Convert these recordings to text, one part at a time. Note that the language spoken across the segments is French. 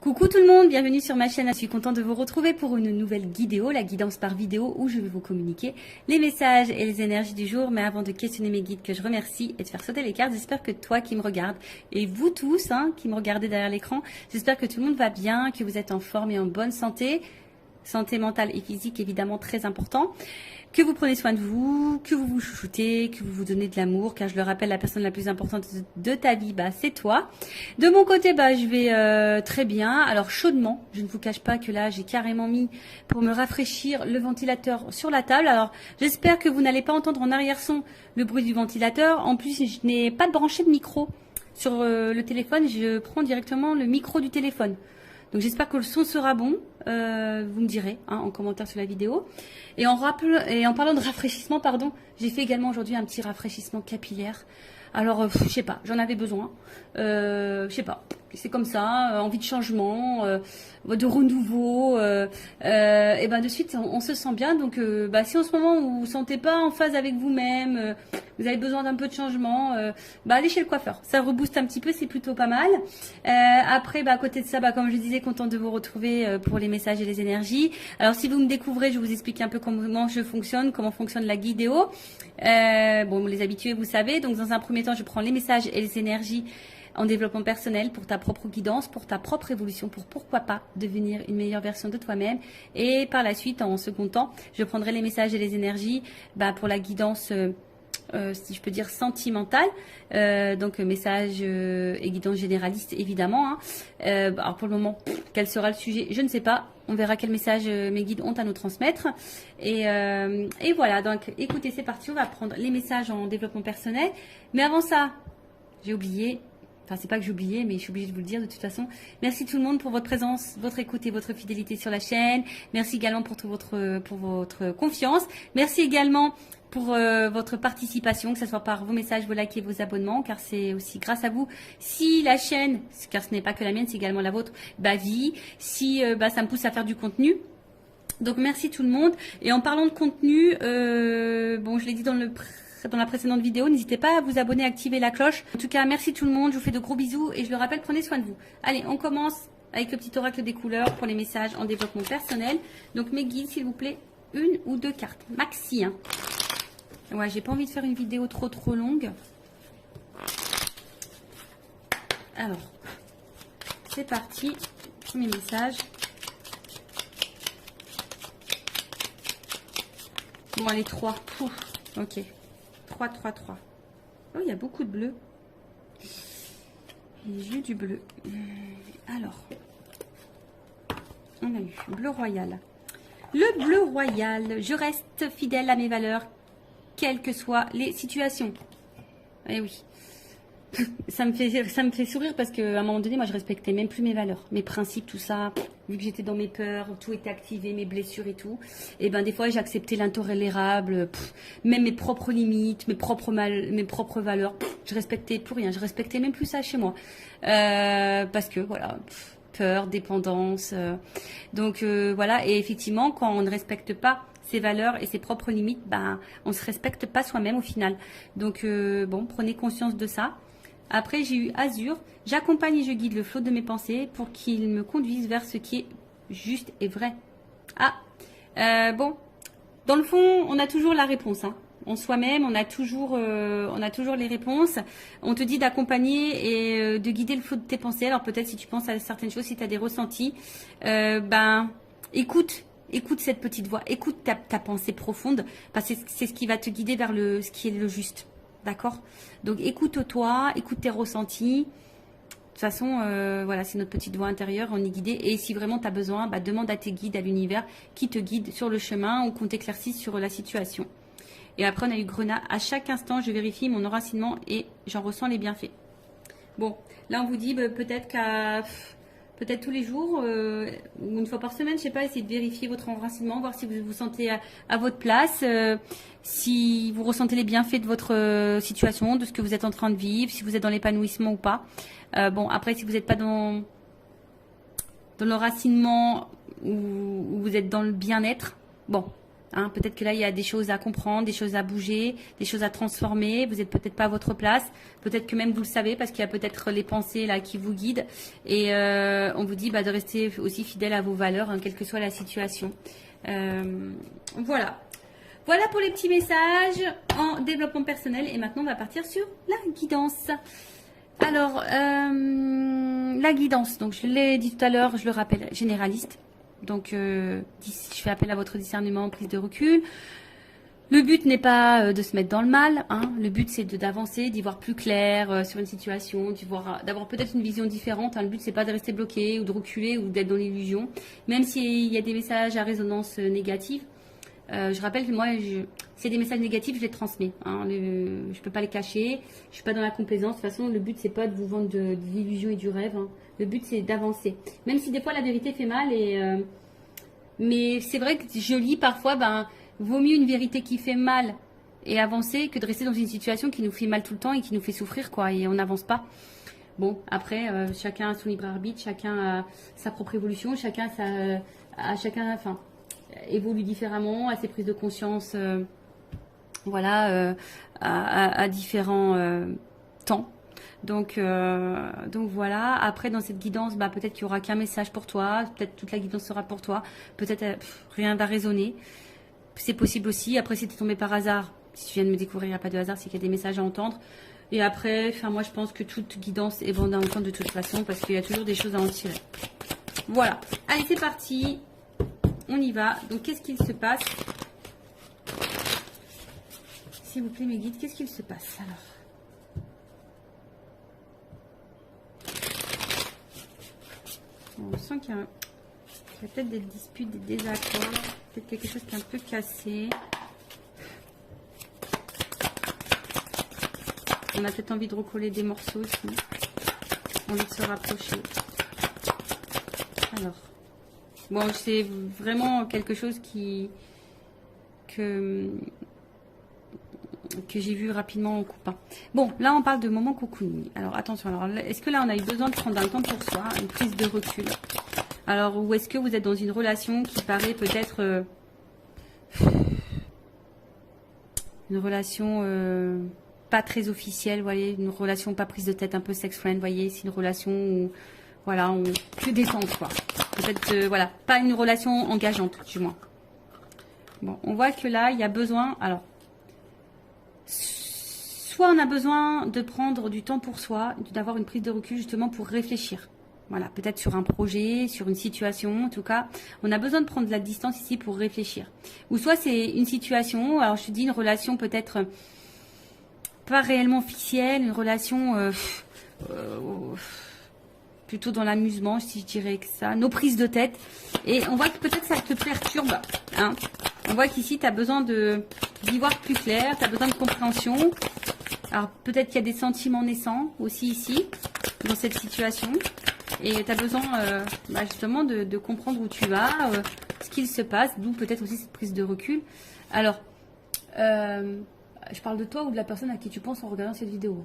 Coucou tout le monde, bienvenue sur ma chaîne. Je suis contente de vous retrouver pour une nouvelle vidéo, la guidance par vidéo, où je vais vous communiquer les messages et les énergies du jour. Mais avant de questionner mes guides que je remercie et de faire sauter les cartes, j'espère que toi qui me regardes et vous tous qui me regardez derrière l'écran, j'espère que tout le monde va bien, que vous êtes en forme et en bonne santé. Santé mentale et physique évidemment très important. Que vous prenez soin de vous, que vous vous chouchoutez, que vous vous donnez de l'amour, car je le rappelle, la personne la plus importante de ta vie, c'est toi. De mon côté, je vais très bien. Alors chaudement, je ne vous cache pas que là, j'ai carrément mis pour me rafraîchir le ventilateur sur la table. Alors j'espère que vous n'allez pas entendre en arrière-son le bruit du ventilateur. En plus, je n'ai pas de branché de micro sur le téléphone. Je prends directement le micro du téléphone. Donc j'espère que le son sera bon, vous me direz en commentaire sur la vidéo. Et en parlant de rafraîchissement, j'ai fait également aujourd'hui un petit rafraîchissement capillaire. Alors, je sais pas, j'en avais besoin. Je sais pas, c'est comme ça, envie de changement, de renouveau. Et de suite, on se sent bien. Donc, si en ce moment vous vous sentez pas en phase avec vous-même, vous avez besoin d'un peu de changement, allez chez le coiffeur. Ça rebooste un petit peu, c'est plutôt pas mal. Après, à côté de ça, comme je disais, contente de vous retrouver pour les messages et les énergies. Alors, si vous me découvrez, je vous explique un peu comment je fonctionne, comment fonctionne la guidéo. Les habitués, vous savez. Donc, dans un premier temps, je prends les messages et les énergies en développement personnel pour ta propre guidance, pour ta propre évolution, pour pourquoi pas devenir une meilleure version de toi-même. Et par la suite, en second temps, je prendrai les messages et les énergies pour la guidance si je peux dire sentimentale, donc message et guidance généraliste évidemment. Alors pour le moment, quel sera le sujet, je ne sais pas. On verra quel message mes guides ont à nous transmettre. Et voilà, donc écoutez, c'est parti, on va prendre les messages en développement personnel. Mais avant ça, j'ai oublié. Enfin, c'est pas que j'ai oublié, mais je suis obligée de vous le dire de toute façon. Merci tout le monde pour votre présence, votre écoute et votre fidélité sur la chaîne. Merci également pour votre confiance. Merci également pour votre participation, que ce soit par vos messages, vos likes et vos abonnements, car c'est aussi grâce à vous si la chaîne, car ce n'est pas que la mienne, c'est également la vôtre, vit, si ça me pousse à faire du contenu. Donc merci tout le monde. Et en parlant de contenu, je l'ai dit dans la précédente vidéo, n'hésitez pas à vous abonner, activer la cloche. En tout cas, merci tout le monde, je vous fais de gros bisous et je le rappelle, prenez soin de vous. Allez, on commence avec le petit oracle des couleurs pour les messages en développement personnel. Donc mes guides, s'il vous plaît, une ou deux cartes, maxi. Ouais, j'ai pas envie de faire une vidéo trop longue. Alors, c'est parti. Premier message. Bon, allez, 3. Ok. 3. Oh, il y a beaucoup de bleu. J'ai eu du bleu. Alors, on a eu bleu royal. Le bleu royal. Je reste fidèle à mes valeurs, quelles que soient les situations. Eh oui. Ça me fait sourire parce qu'à un moment donné, moi, je respectais même plus mes valeurs, mes principes, tout ça. Vu que j'étais dans mes peurs, tout était activé, mes blessures et tout. Et des fois, j'acceptais l'intolérable, même mes propres limites, mes propres valeurs. Je respectais plus rien. Je respectais même plus ça chez moi. Parce que, voilà, peur, dépendance. Donc, voilà. Et effectivement, quand on ne respecte pas ses valeurs et ses propres limites, on ne se respecte pas soi-même au final. Donc, prenez conscience de ça. Après, j'ai eu Azur. J'accompagne et je guide le flot de mes pensées pour qu'il me conduise vers ce qui est juste et vrai. Dans le fond, on a toujours la réponse. En soi-même, on a toujours les réponses. On te dit d'accompagner et de guider le flot de tes pensées. Alors peut-être si tu penses à certaines choses, si tu as des ressentis, écoute cette petite voix, écoute ta pensée profonde, parce que c'est ce qui va te guider vers ce qui est le juste. D'accord? Donc écoute-toi, écoute tes ressentis. De toute façon, voilà, c'est notre petite voix intérieure, on est guidé. Et si vraiment tu as besoin, demande à tes guides, à l'univers, qui te guide sur le chemin ou qu'on t'éclaircisse sur la situation. Et après, on a eu Grenat. À chaque instant, je vérifie mon enracinement et j'en ressens les bienfaits. Bon, là, on vous dit peut-être tous les jours, ou une fois par semaine, je sais pas, essayez de vérifier votre enracinement, voir si vous vous sentez à votre place, si vous ressentez les bienfaits de votre situation, de ce que vous êtes en train de vivre, si vous êtes dans l'épanouissement ou pas. Après, si vous n'êtes pas dans l'enracinement ou vous êtes dans le bien-être, Hein, peut-être que là, il y a des choses à comprendre, des choses à bouger, des choses à transformer. Vous n'êtes peut-être pas à votre place. Peut-être que même vous le savez parce qu'il y a peut-être les pensées là qui vous guident. Et on vous dit de rester aussi fidèle à vos valeurs, hein, quelle que soit la situation. Voilà. Voilà pour les petits messages en développement personnel. Et maintenant, on va partir sur la guidance. Alors, la guidance. Donc, je l'ai dit tout à l'heure, je le rappelle, généraliste. Donc, je fais appel à votre discernement, prise de recul. Le but n'est pas de se mettre dans le mal. Hein. Le but, c'est d'avancer, d'y voir plus clair sur une situation, d'avoir peut-être une vision différente. Hein. Le but, c'est pas de rester bloqué ou de reculer ou d'être dans l'illusion. Même s'il y a des messages à résonance négative. Je rappelle que moi, s'il y a des messages négatifs, je les transmets. Hein. Je peux pas les cacher. Je suis pas dans la complaisance. De toute façon, le but, c'est pas de vous vendre de l'illusion et du rêve. Hein. Le but, c'est d'avancer. Même si des fois, la vérité fait mal. Mais c'est vrai que je lis parfois, vaut mieux une vérité qui fait mal et avancer que de rester dans une situation qui nous fait mal tout le temps et qui nous fait souffrir, quoi. Et on n'avance pas. Bon, après, chacun a son libre arbitre, chacun a sa propre évolution, chacun évolue différemment, a ses prises de conscience, à différents temps. Donc voilà. Après, dans cette guidance, peut-être qu'il n'y aura qu'un message pour toi, peut-être toute la guidance sera pour toi, peut-être rien va résonner. C'est possible aussi. Après, si tu es tombé par hasard, si tu viens de me découvrir, il n'y a pas de hasard, c'est qu'il y a des messages à entendre. Et après, moi, je pense que toute guidance est bonne à entendre de toute façon, parce qu'il y a toujours des choses à en tirer. Voilà. Allez, c'est parti. On y va. Donc, qu'est-ce qu'il se passe? S'il vous plaît, mes guides, qu'est-ce qu'il se passe alors? On sent qu'il y a peut-être des disputes, des désaccords, peut-être quelque chose qui est un peu cassé. On a peut-être envie de recoller des morceaux aussi. Envie de se rapprocher. Alors, bon, c'est vraiment quelque chose que j'ai vu rapidement en coupant. Bon, là, on parle de moment cocooning. Alors, attention. Alors, est-ce que là, on a eu besoin de prendre un temps pour soi, une prise de recul? Alors, ou est-ce que vous êtes dans une relation qui paraît peut-être une relation pas très officielle, vous voyez, une relation pas prise de tête, un peu sex friend, vous voyez, c'est une relation où, voilà, on que détente, quoi. Peut-être, voilà, pas une relation engageante, du moins. Bon, on voit que là, il y a besoin, alors, soit on a besoin de prendre du temps pour soi, d'avoir une prise de recul justement pour réfléchir. Voilà, peut-être sur un projet, sur une situation, en tout cas, on a besoin de prendre de la distance ici pour réfléchir. Ou soit c'est une situation, alors je te dis une relation peut-être pas réellement officielle, une relation plutôt dans l'amusement, si je dirais que ça, nos prises de tête. Et on voit que peut-être ça te perturbe, hein. On voit qu'ici, tu as besoin d'y voir plus clair, tu as besoin de compréhension. Alors, peut-être qu'il y a des sentiments naissants aussi ici, dans cette situation. Et tu as besoin justement de comprendre où tu vas, ce qu'il se passe, d'où peut-être aussi cette prise de recul. Alors, je parle de toi ou de la personne à qui tu penses en regardant cette vidéo.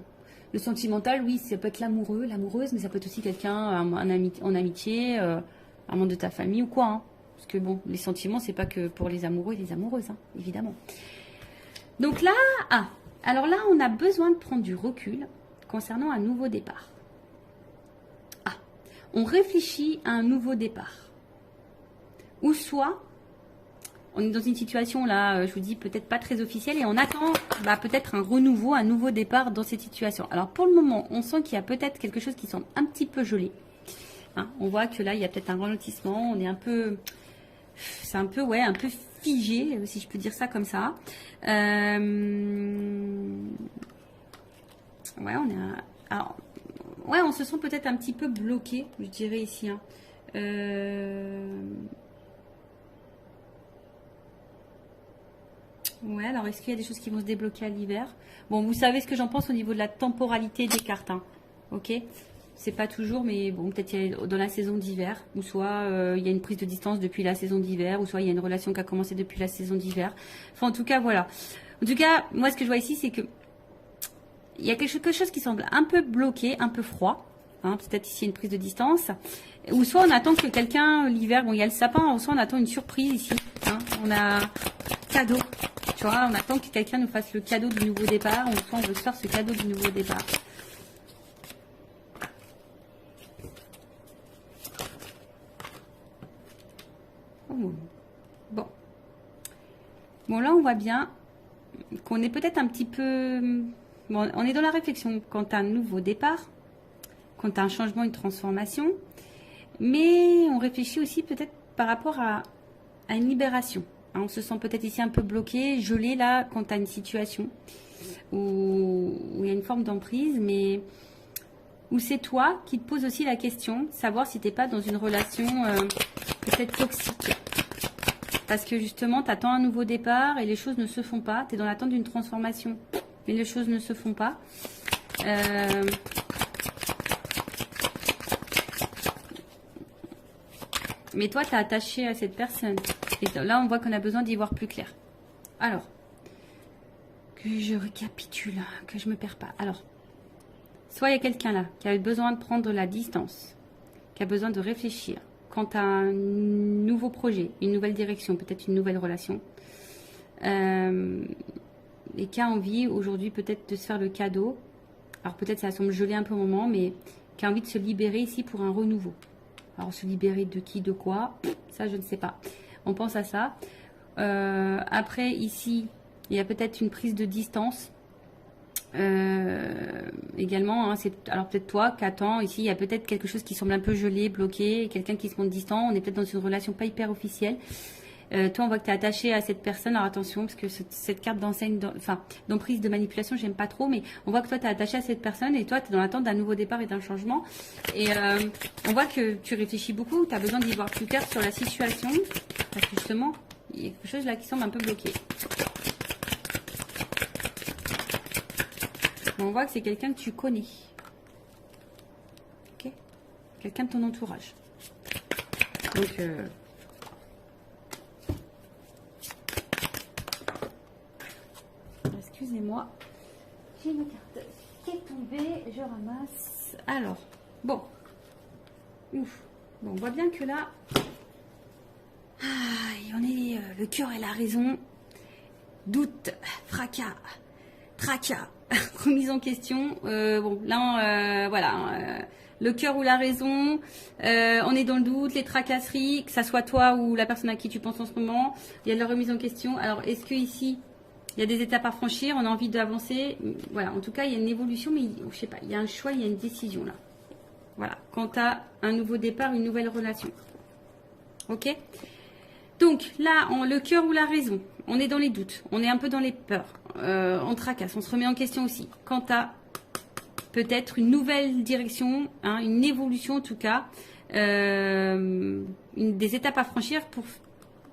Le sentimental, oui, ça peut être l'amoureux, l'amoureuse, mais ça peut être aussi quelqu'un en amitié, un membre de ta famille ou quoi, hein. Parce que bon, les sentiments, c'est pas que pour les amoureux et les amoureuses, hein, évidemment. Donc là, alors là, on a besoin de prendre du recul concernant un nouveau départ. On réfléchit à un nouveau départ. Ou soit, on est dans une situation là, je vous dis, peut-être pas très officielle, et on attend peut-être un renouveau, un nouveau départ dans cette situation. Alors pour le moment, on sent qu'il y a peut-être quelque chose qui semble un petit peu gelé. Hein, on voit que là, il y a peut-être un ralentissement, on est un peu... C'est un peu, un peu figé, si je peux dire ça comme ça. Ouais, on est... Alors, ouais, on se sent peut-être un petit peu bloqué, je dirais ici. Hein. Ouais, alors est-ce qu'il y a des choses qui vont se débloquer à l'hiver? Bon, vous savez ce que j'en pense au niveau de la temporalité des cartes. Hein. Ok? C'est pas toujours, mais bon, peut-être dans la saison d'hiver, ou soit il y a une prise de distance depuis la saison d'hiver, ou soit il y a une relation qui a commencé depuis la saison d'hiver. Enfin, en tout cas, voilà. En tout cas, moi, ce que je vois ici, c'est que il y a quelque chose qui semble un peu bloqué, un peu froid. Hein, peut-être ici une prise de distance. Ou soit on attend que quelqu'un, l'hiver, bon, il y a le sapin, ou soit on attend une surprise ici. Hein. On a cadeau. Tu vois, on attend que quelqu'un nous fasse le cadeau du nouveau départ. On veut se faire ce cadeau du nouveau départ. Oh. Bon. Bon, là, on voit bien qu'on est peut-être un petit peu... Bon, on est dans la réflexion quant à un nouveau départ, quant à un changement, une transformation. Mais on réfléchit aussi peut-être par rapport à une libération. On se sent peut-être ici un peu bloqué, gelé là, quant à une situation où il y a une forme d'emprise, mais où c'est toi qui te poses aussi la question, savoir si tu n'es pas dans une relation peut-être toxique. Parce que justement, tu attends un nouveau départ et les choses ne se font pas. Tu es dans l'attente d'une transformation, mais les choses ne se font pas. Mais toi, tu es attaché à cette personne. Et là, on voit qu'on a besoin d'y voir plus clair. Alors, que je récapitule, que je ne me perds pas. Alors, soit il y a quelqu'un là qui a besoin de prendre la distance, qui a besoin de réfléchir quant à un nouveau projet, une nouvelle direction, peut-être une nouvelle relation. Et qui a envie aujourd'hui peut-être de se faire le cadeau. Alors peut-être ça semble gelé un peu au moment, mais qui a envie de se libérer ici pour un renouveau. Alors se libérer de qui, de quoi, ça je ne sais pas. On pense à ça. Après ici, il y a peut-être une prise de distance. Également, hein, alors peut-être toi qui attends, ici il y a peut-être quelque chose qui semble un peu gelé, bloqué, quelqu'un qui se montre distant, on est peut-être dans une relation pas hyper officielle. Toi on voit que tu es attaché à cette personne, alors attention parce que cette carte d'enseigne, d'emprise, de manipulation, j'aime pas trop, mais on voit que toi tu es attaché à cette personne et toi tu es dans l'attente d'un nouveau départ et d'un changement. Et on voit que tu réfléchis beaucoup, tu as besoin d'y voir plus clair sur la situation, parce que justement il y a quelque chose là qui semble un peu bloqué. On voit que c'est quelqu'un que tu connais. Ok, quelqu'un de ton entourage. Donc, excusez-moi, j'ai ma carte qui est tombée, je ramasse. Alors, bon. Ouf. Bon, on voit bien que là, on est le cœur et la raison. Doute, fracas, tracas. Remise en question. Bon, là, voilà. Le cœur ou la raison. On est dans le doute, les tracasseries, que ça soit toi ou la personne à qui tu penses en ce moment. Il y a de la remise en question. Alors, est-ce que ici, il y a des étapes à franchir, on a envie d'avancer. Voilà, en tout cas, il y a une évolution, mais je sais pas, il y a un choix, il y a une décision là. Voilà, quant à un nouveau départ, une nouvelle relation. Ok ? Donc là, le cœur ou la raison, on est dans les doutes, on est un peu dans les peurs, on tracasse, on se remet en question aussi. Quant à peut-être une nouvelle direction, hein, une évolution en tout cas, des étapes à franchir pour,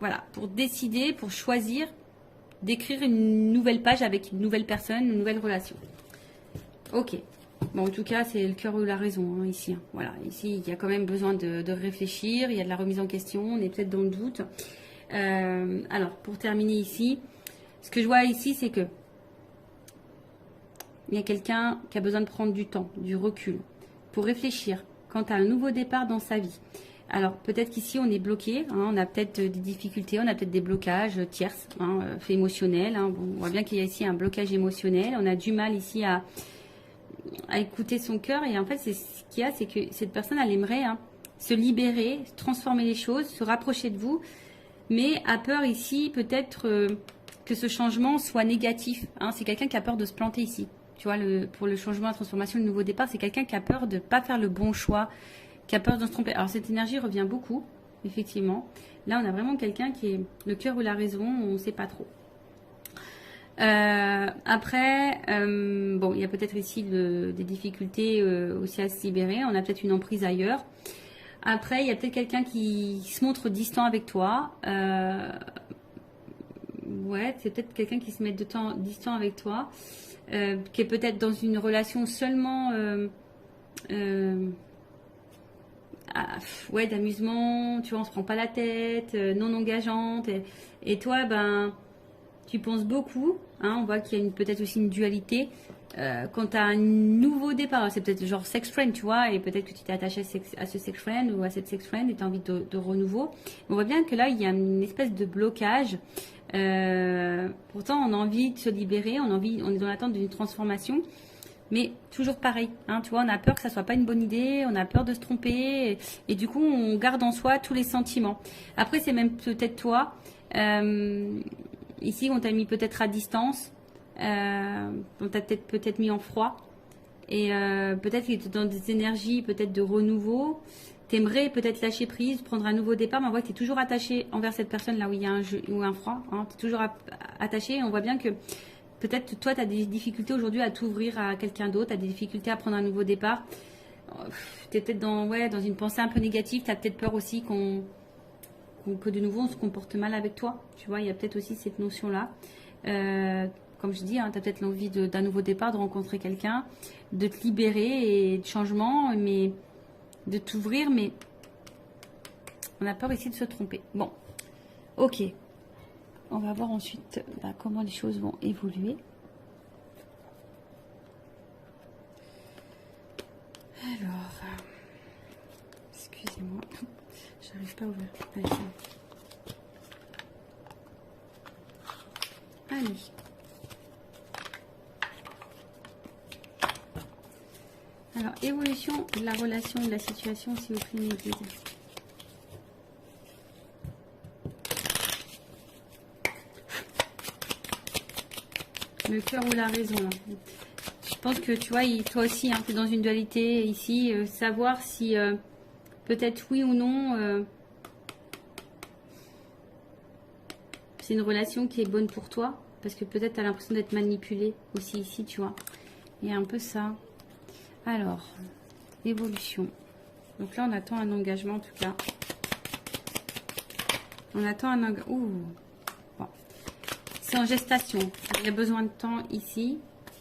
voilà, pour décider, pour choisir d'écrire une nouvelle page avec une nouvelle personne, une nouvelle relation. Ok. Bon, en tout cas, c'est le cœur ou la raison, hein, ici. Hein. Voilà, ici, il y a quand même besoin de réfléchir, il y a de la remise en question, on est peut-être dans le doute. Alors, pour terminer ici, ce que je vois ici, c'est que il y a quelqu'un qui a besoin de prendre du temps, du recul, pour réfléchir quant à un nouveau départ dans sa vie. Alors, peut-être qu'ici, on est bloqué, hein, on a peut-être des difficultés, on a peut-être des blocages tierces, hein, faits émotionnels. Hein. Bon, on voit bien qu'il y a ici un blocage émotionnel, on a du mal ici à écouter son cœur. Et en fait, c'est ce qu'il y a, c'est que cette personne, elle aimerait se libérer, transformer les choses, se rapprocher de vous, mais a peur ici peut-être que ce changement soit négatif. Hein. C'est quelqu'un qui a peur de se planter ici. Tu vois, pour le changement, la transformation, le nouveau départ, c'est quelqu'un qui a peur de ne pas faire le bon choix, qui a peur de se tromper. Alors, cette énergie revient beaucoup, effectivement. Là, on a vraiment quelqu'un qui est le cœur ou la raison, on ne sait pas trop. Après, bon, il y a peut-être ici des difficultés aussi à se libérer. On a peut-être une emprise ailleurs. Après, il y a peut-être quelqu'un qui se montre distant avec toi. Ouais, c'est peut-être quelqu'un qui se met distant avec toi, qui est peut-être dans une relation seulement ouais, d'amusement, tu vois, on se prend pas la tête, non engageante. Et toi, ben, tu penses beaucoup. Hein, on voit qu'il y a peut-être aussi une dualité. Quand tu as un nouveau départ, c'est peut-être genre sex friend, tu vois, et peut-être que tu t'es attaché à ce sex friend ou à cette sex friend et tu as envie de renouveau. On voit bien que là, il y a une espèce de blocage Pourtant, on a envie de se libérer, on est dans l'attente d'une transformation. Mais toujours pareil, hein, tu vois, on a peur que ça soit pas une bonne idée, on a peur de se tromper, et du coup, on garde en soi tous les sentiments. Après, c'est même peut-être toi, ici, on t'a mis peut-être à distance, on t'a peut-être mis en froid, et peut-être que tu es dans des énergies peut-être de renouveau. T'aimerais peut-être lâcher prise, prendre un nouveau départ, mais on voit que tu es toujours attaché envers cette personne là où il y a un jeu ou un froid. Hein, tu es toujours attaché, et on voit bien que peut-être toi, tu as des difficultés aujourd'hui à t'ouvrir à quelqu'un d'autre, tu as des difficultés à prendre un nouveau départ. Tu es peut-être dans une pensée un peu négative, tu as peut-être peur aussi que de nouveau on se comporte mal avec toi. Tu vois, il y a peut-être aussi cette notion-là. Comme je dis, hein, tu as peut-être l'envie d'un nouveau départ, de rencontrer quelqu'un, de te libérer et de changement, mais de t'ouvrir, mais on a peur ici de se tromper. Bon, ok. On va voir ensuite comment les choses vont évoluer. Alors, excusez-moi, j'arrive pas à ouvrir. Allez. Alors, évolution de la relation, de la situation, s'il vous plaît, mes guides. Le cœur ou la raison. Là. Je pense que tu vois, toi aussi, hein, tu es dans une dualité ici. Savoir si peut-être oui ou non, c'est une relation qui est bonne pour toi. Parce que peut-être tu as l'impression d'être manipulé aussi ici, tu vois. Il y a un peu ça. Alors, évolution. Donc là, on attend un engagement en tout cas. On attend un engagement. Ouh. Bon. C'est en gestation. Il y a besoin de temps ici.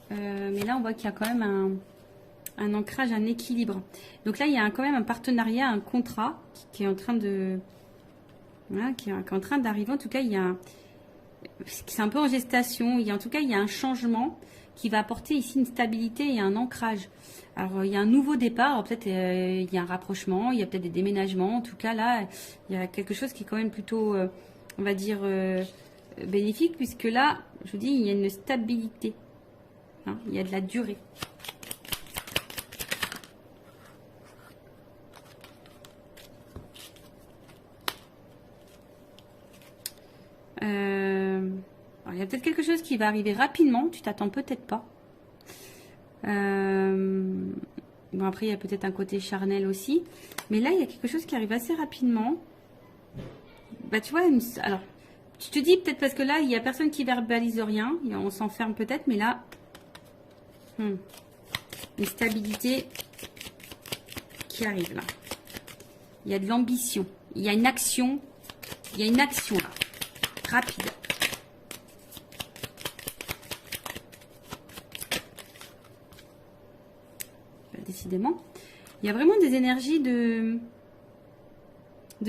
Mais là, on voit qu'il y a quand même un ancrage, un équilibre. Donc là, il y a quand même un partenariat, un contrat qui est en train de... Voilà, qui est en train d'arriver. En tout cas, il y a... C'est un peu en gestation. En tout cas, il y a un changement qui va apporter ici une stabilité et un ancrage. Alors, il y a un nouveau départ, peut-être il y a un rapprochement, il y a peut-être des déménagements. En tout cas, là, il y a quelque chose qui est quand même plutôt, on va dire, bénéfique, puisque là, je vous dis, il y a une stabilité. Hein, il y a de la durée. Alors, il y a peut-être quelque chose qui va arriver rapidement, tu t'attends peut-être pas. Bon, après, il y a peut-être un côté charnel aussi. Mais là, il y a quelque chose qui arrive assez rapidement. Bah, tu vois, alors, tu te dis peut-être parce que là, il n'y a personne qui verbalise rien. On s'enferme peut-être, mais là, une stabilité qui arrive là. Il y a de l'ambition. Il y a une action. Il y a une action là. Rapide. Décidément. Il y a vraiment des énergies de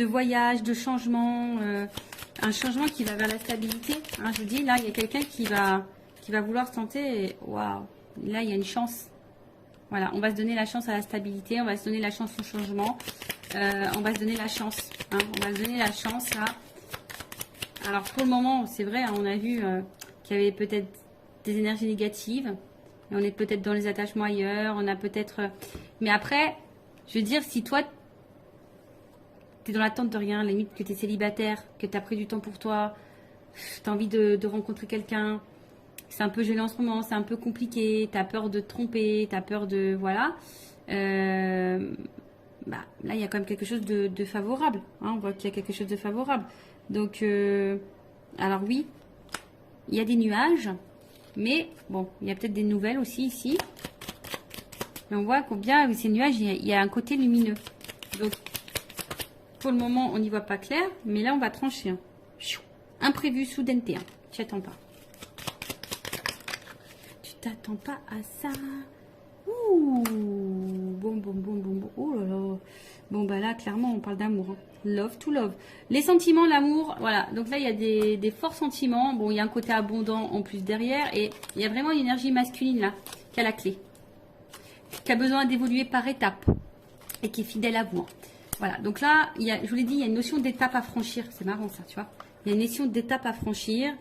voyage, de changement, un changement qui va vers la stabilité. Hein, je vous dis, là, il y a quelqu'un qui va vouloir tenter. Waouh, là, il y a une chance. Voilà, on va se donner la chance à la stabilité, on va se donner la chance au changement, on va se donner la chance. Hein, on va se donner la chance là. Alors, pour le moment, c'est vrai, hein, on a vu qu'il y avait peut-être des énergies négatives. On est peut-être dans les attachements ailleurs, on a peut-être... Mais après, je veux dire, si toi, tu es dans l'attente de rien, limite que tu es célibataire, que tu as pris du temps pour toi, tu as envie de rencontrer quelqu'un, c'est un peu gelé en ce moment, c'est un peu compliqué, tu as peur de te tromper, tu as peur de... Voilà. Là, il y a quand même quelque chose de favorable. Hein, on voit qu'il y a quelque chose de favorable. Donc, alors oui, il y a des nuages. Mais bon, il y a peut-être des nouvelles aussi ici. Mais on voit combien ces nuages, il y a un côté lumineux. Donc, pour le moment, on n'y voit pas clair. Mais là, on va trancher. Hein. Imprévu, soudaineté. Hein. Tu t'attends pas. Tu t'attends pas à ça. Ouh. Bon. Oh là là. Bon, bah là, clairement, on parle d'amour. Hein. Love to love. Les sentiments, l'amour, voilà. Donc là, il y a des forts sentiments. Bon, il y a un côté abondant en plus derrière. Et il y a vraiment une énergie masculine là, qui a la clé. Qui a besoin d'évoluer par étapes. Et qui est fidèle à vous. Hein. Voilà. Donc là, je vous l'ai dit, il y a une notion d'étape à franchir. C'est marrant ça, tu vois. Il y a une notion d'étape à franchir.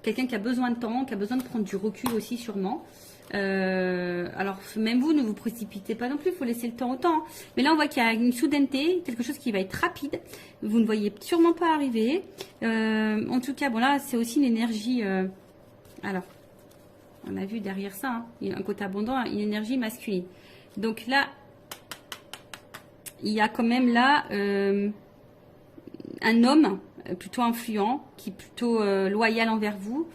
Quelqu'un qui a besoin de temps, qui a besoin de prendre du recul aussi sûrement. Alors même vous, ne vous précipitez pas non plus, il faut laisser le temps au temps. Hein. Mais là, on voit qu'il y a une soudaineté, quelque chose qui va être rapide. Vous ne voyez sûrement pas arriver. En tout cas, bon là, c'est aussi une énergie... alors, on a vu derrière ça, hein, il y a un côté abondant, une énergie masculine. Donc là, il y a quand même là un homme plutôt influent, qui est plutôt loyal envers vous.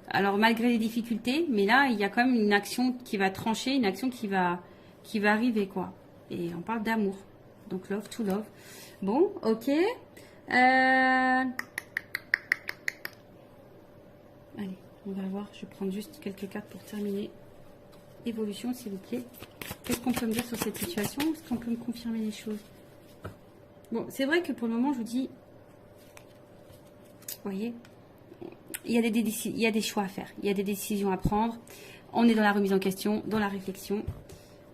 Alors malgré les difficultés, mais là il y a quand même une action qui va trancher, une action qui va arriver quoi. Et on parle d'amour, donc love to love. Bon, ok. Allez, on va voir. Je vais prendre juste quelques cartes pour terminer. Évolution, s'il vous plaît. Qu'est-ce qu'on peut me dire sur cette situation? Est-ce qu'on peut me confirmer les choses? Bon, c'est vrai que pour le moment, je vous dis, vous voyez, il y a des choix à faire, il y a des décisions à prendre. On est dans la remise en question, dans la réflexion.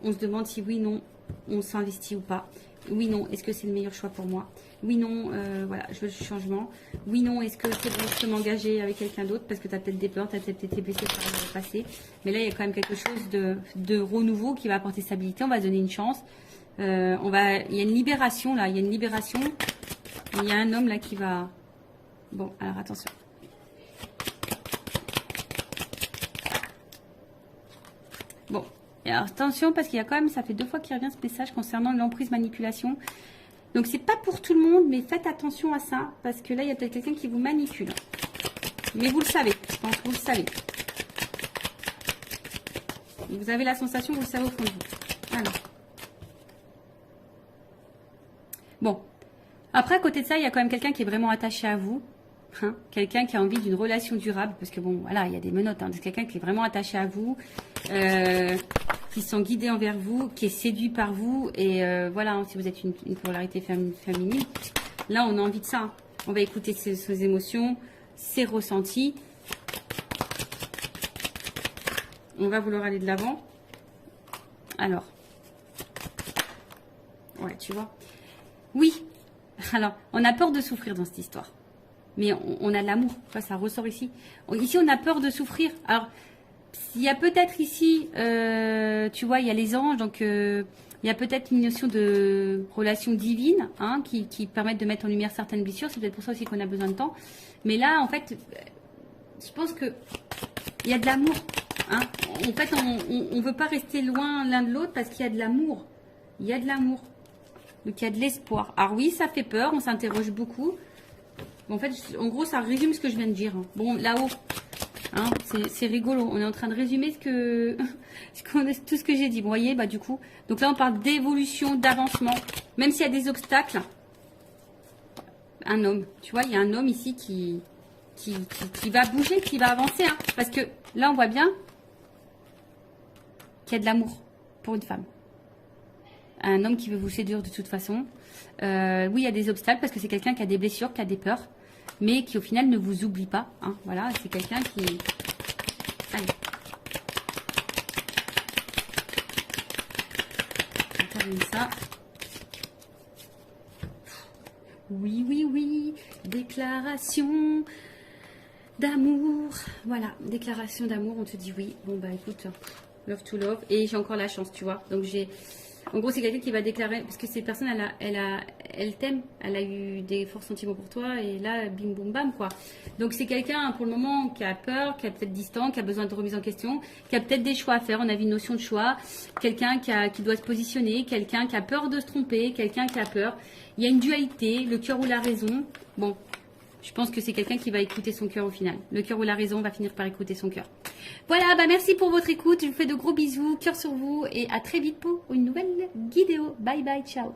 On se demande si oui, non, on s'investit ou pas. Oui, non, est-ce que c'est le meilleur choix pour moi? Oui, non, voilà, je veux le changement. Oui, non, est-ce que c'est bon, je peux m'engager avec quelqu'un d'autre? Parce que tu as peut-être des peurs, tu as peut-être été blessé par le passé. Mais là, il y a quand même quelque chose de renouveau qui va apporter stabilité. On va se donner une chance. Il y a une libération là, il y a une libération. Il y a un homme là qui va... Bon, alors attention. Bon, et alors attention parce qu'il y a quand même, ça fait 2 fois qu'il revient ce message concernant l'emprise manipulation. Donc c'est pas pour tout le monde, mais faites attention à ça parce que là il y a peut-être quelqu'un qui vous manipule. Mais vous le savez, je pense que vous le savez. Vous avez la sensation, vous le savez au fond de vous. Alors. Bon. Après, à côté de ça, il y a quand même quelqu'un qui est vraiment attaché à vous. Hein, quelqu'un qui a envie d'une relation durable. Parce que bon, voilà, il y a des menottes. Hein, c'est quelqu'un qui est vraiment attaché à vous. Qui sont guidés envers vous. Qui est séduit par vous. Et voilà, hein, si vous êtes une polarité féminine. Là, on a envie de ça. Hein. On va écouter ses émotions. Ses ressentis. On va vouloir aller de l'avant. Alors. Ouais, tu vois. Oui. Alors, on a peur de souffrir dans cette histoire. Mais on a de l'amour. Enfin, ça ressort ici. Ici, on a peur de souffrir. Alors, il y a peut-être ici, tu vois, il y a les anges. Donc, il y a peut-être une notion de relation divine hein, qui permettent de mettre en lumière certaines blessures. C'est peut-être pour ça aussi qu'on a besoin de temps. Mais là, en fait, je pense que il y a de l'amour. Hein. En fait, on ne veut pas rester loin l'un de l'autre parce qu'il y a de l'amour. Il y a de l'amour. Donc, il y a de l'espoir. Alors oui, ça fait peur, on s'interroge beaucoup. Bon, en fait, en gros, ça résume ce que je viens de dire. Bon, là-haut, hein, c'est rigolo. On est en train de résumer tout ce que j'ai dit. Vous voyez, bah du coup. Donc là, on parle d'évolution, d'avancement. Même s'il y a des obstacles. Un homme. Tu vois, il y a un homme ici qui va bouger, qui va avancer. Hein, parce que là, on voit bien qu'il y a de l'amour pour une femme. Un homme qui veut vous séduire de toute façon. Oui, il y a des obstacles parce que c'est quelqu'un qui a des blessures, qui a des peurs, mais qui au final ne vous oublie pas. Hein. Voilà, c'est quelqu'un qui... Allez. On termine ça. Oui, oui, oui. Déclaration d'amour. Voilà, déclaration d'amour, on te dit oui. Bon, bah écoute, love to love. Et j'ai encore la chance, tu vois. Donc j'ai... En gros, c'est quelqu'un qui va déclarer, parce que cette personne, elle t'aime, elle a eu des forts sentiments pour toi, et là, bim, boum, bam, quoi. Donc, c'est quelqu'un, pour le moment, qui a peur, qui est peut-être distant, qui a besoin de remise en question, qui a peut-être des choix à faire. On a vu une notion de choix. Quelqu'un qui doit se positionner, quelqu'un qui a peur de se tromper, quelqu'un qui a peur. Il y a une dualité, le cœur ou la raison. Bon, je pense que c'est quelqu'un qui va écouter son cœur au final. Le cœur ou la raison va finir par écouter son cœur. Voilà, bah merci pour votre écoute. Je vous fais de gros bisous, cœur sur vous et à très vite pour une nouvelle vidéo. Bye bye, ciao.